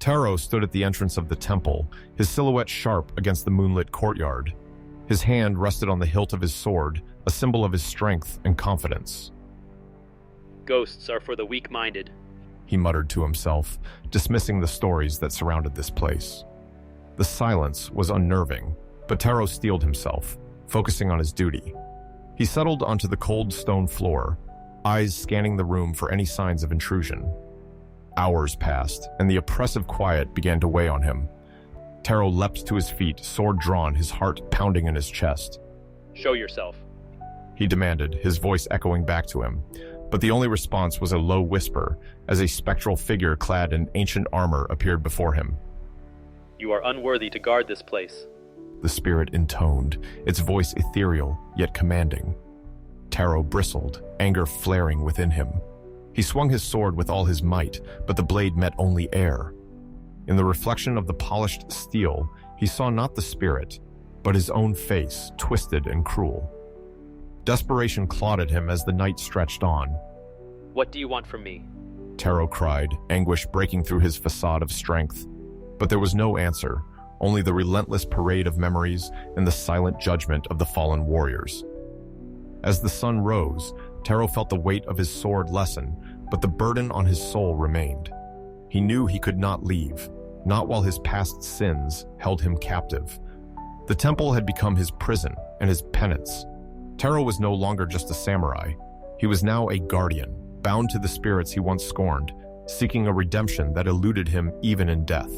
Taro stood at the entrance of the temple, his silhouette sharp against the moonlit courtyard. His hand rested on the hilt of his sword, a symbol of his strength and confidence. Ghosts are for the weak-minded, he muttered to himself, dismissing the stories that surrounded this place. The silence was unnerving, but Taro steeled himself, focusing on his duty. He settled onto the cold stone floor, eyes scanning the room for any signs of intrusion. Hours passed, and the oppressive quiet began to weigh on him. Taro leapt to his feet, sword drawn, his heart pounding in his chest. Show yourself, he demanded, his voice echoing back to him. But the only response was a low whisper, as a spectral figure clad in ancient armor appeared before him. You are unworthy to guard this place, the spirit intoned, its voice ethereal yet commanding. Taro bristled, anger flaring within him. He swung his sword with all his might, but the blade met only air. In the reflection of the polished steel, he saw not the spirit, but his own face, twisted and cruel. Desperation clawed at him as the night stretched on. What do you want from me? Taro cried, anguish breaking through his facade of strength. But there was no answer, only the relentless parade of memories and the silent judgment of the fallen warriors. As the sun rose, Taro felt the weight of his sword lessen, but the burden on his soul remained. He knew he could not leave, not while his past sins held him captive. The temple had become his prison and his penance. Taro was no longer just a samurai. He was now a guardian, bound to the spirits he once scorned, seeking a redemption that eluded him even in death.